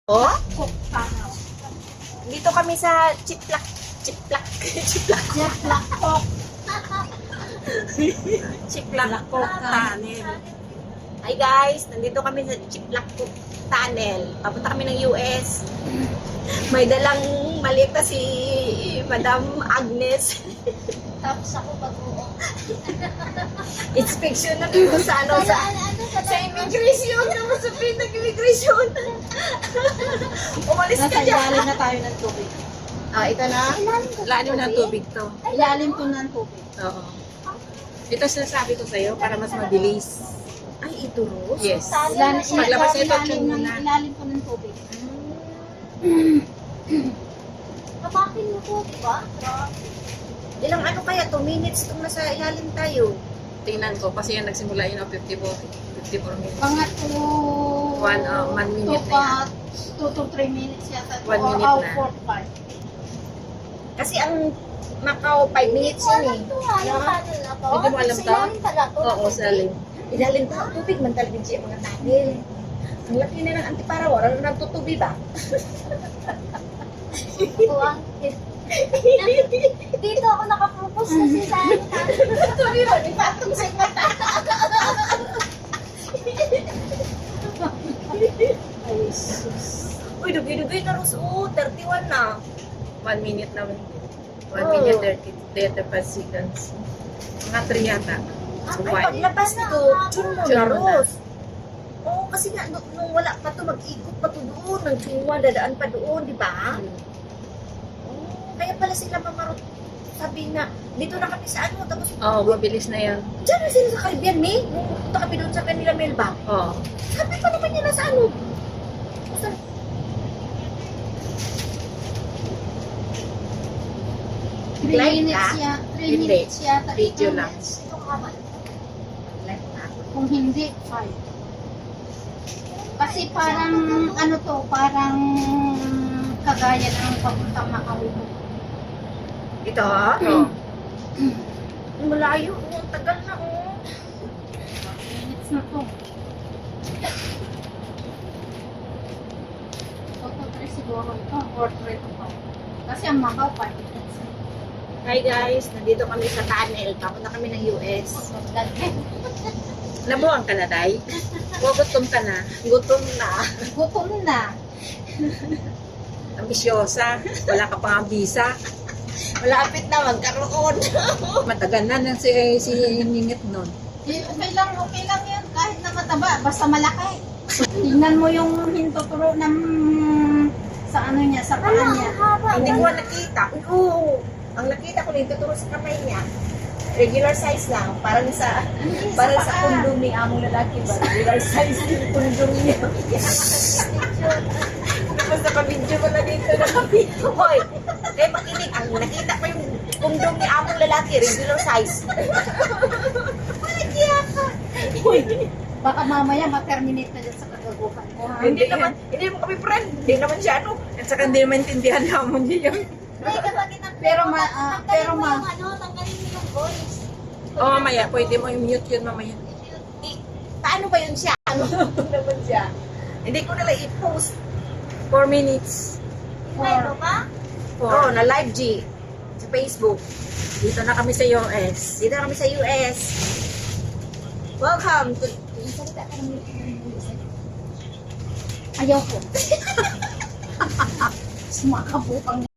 Oh? Dito kami sa Chiplak. Chiplak. Chiplak. Chiplak Pok. Chiplak Tunnel. Hi guys, nandito kami sa Chiplak Tunnel. Papunta kami ng US. May dalang maliit na si Madam Agnes. Tapos ako pag-uong. Inspection na dito sa ano sa immigration. Naman sa pinag-immigration. Umalis ka Nasa dyan. ilalim na tayo ng tubig. Ah, ito na. Lalim ng tubig to. Ilalim to ng tubig. Oo. Ito sinasabi ko sa'yo para mas mabilis. Ay, ito Rose? Yes. Paglabas nito, ilalim tune mo na. Ilalim to ng tubig. Kapakin mo po, di ba? Ilang ano kaya? 2 minutes itong nasa ilalim tayo. Tingnan ko kasi yan nagsimula yun ng 54 minutes. Mga 1 minute na yan. 2 to 3 minutes yata. 1 minute na. 4 to 5. Kasi ang Macau 5 minutes yun eh. Hindi mo alam to? Oo, sa alim. Ilalim pa ang tubig, man talaga siya mga tunnel. Ang laki na ng antiparawar, ano nagtutubi ba? Dito ako nakapropose kasi sa Tutubi ba? Di ba itong sa mata? Ay, sus. Uy, dugi-dugi na Rose. Oh, 31 na. 1 minute na. 1 Oh. minute 35 seconds. Mga 3 yata. So, Ay, paglabas nito, tune mo na Tune mo na. Rose. Oo, kasi nga, nung wala pa to, mag-ikot pa to doon. Nang tsuwa, dadaan pa doon, di ba? Kaya pala sila mamarot. Sabi na, dito na kami sa ano, tapos Oo, mabilis na yan. diyan na sila sa Caribbean, May. Nung punta kami doon sa kanila Melba. Oo. Sabi pa naman niya na sa ano. Basta, 3 Live minutes ka? yata. 3 Hindi. minutes yata. Video lang. Ito kama. like na. Kung hindi, 5. Kasi parang, ano to, parang kagaya ng papuntang Macau. Ito, Oo. ang malayo. Oh, ang tagal na, oh. Minutes na to. 2 to 3 siguro ito, or 3 to 5. Kasi ang Macau, 5 minutes. Hi guys, nandito kami sa tunnel. Papunta kami ng US. Nabuang ka na, Day? O, gutom ka na? Gutom na. Gutom na. Ambisyosa. Wala ka pang visa. Malapit na magkaroon. Matagal na si Ningit nun. Okay lang yan. Kahit na mataba, basta malaki. Tingnan mo yung hintuturo ng sa ano niya, sa paa niya. Hindi ko nakita. Oo. Ang nakita ko lang tuturo sa kamay niya. Regular size lang. Parang sa kondom ni among lalaki ba? Regular size yung kondom niya. Tapos nakabidyo ko na dito. Nakabidyo. Hoy, kaya makinig. Ang nakita ko yung kondom ni among lalaki. Regular size. Malagya ka. Hoy. Baka mamaya ma-terminate na dyan sa kagaguhan mo. ha? Hindi naman kami friend. Hindi naman siya ano. At saka hindi maintindihan naman niya yun. Pero tanggalin mo yung voice. O, mamaya. Pwede mo i-mute yun mamaya. Paano ba yun siya? Ano naman siya? Hindi ko nalang i-post. 4 minutes. Oo, na live G. Sa Facebook. Dito na kami sa US. Dito na kami sa US. Welcome to... ayaw ko. Sumakabukang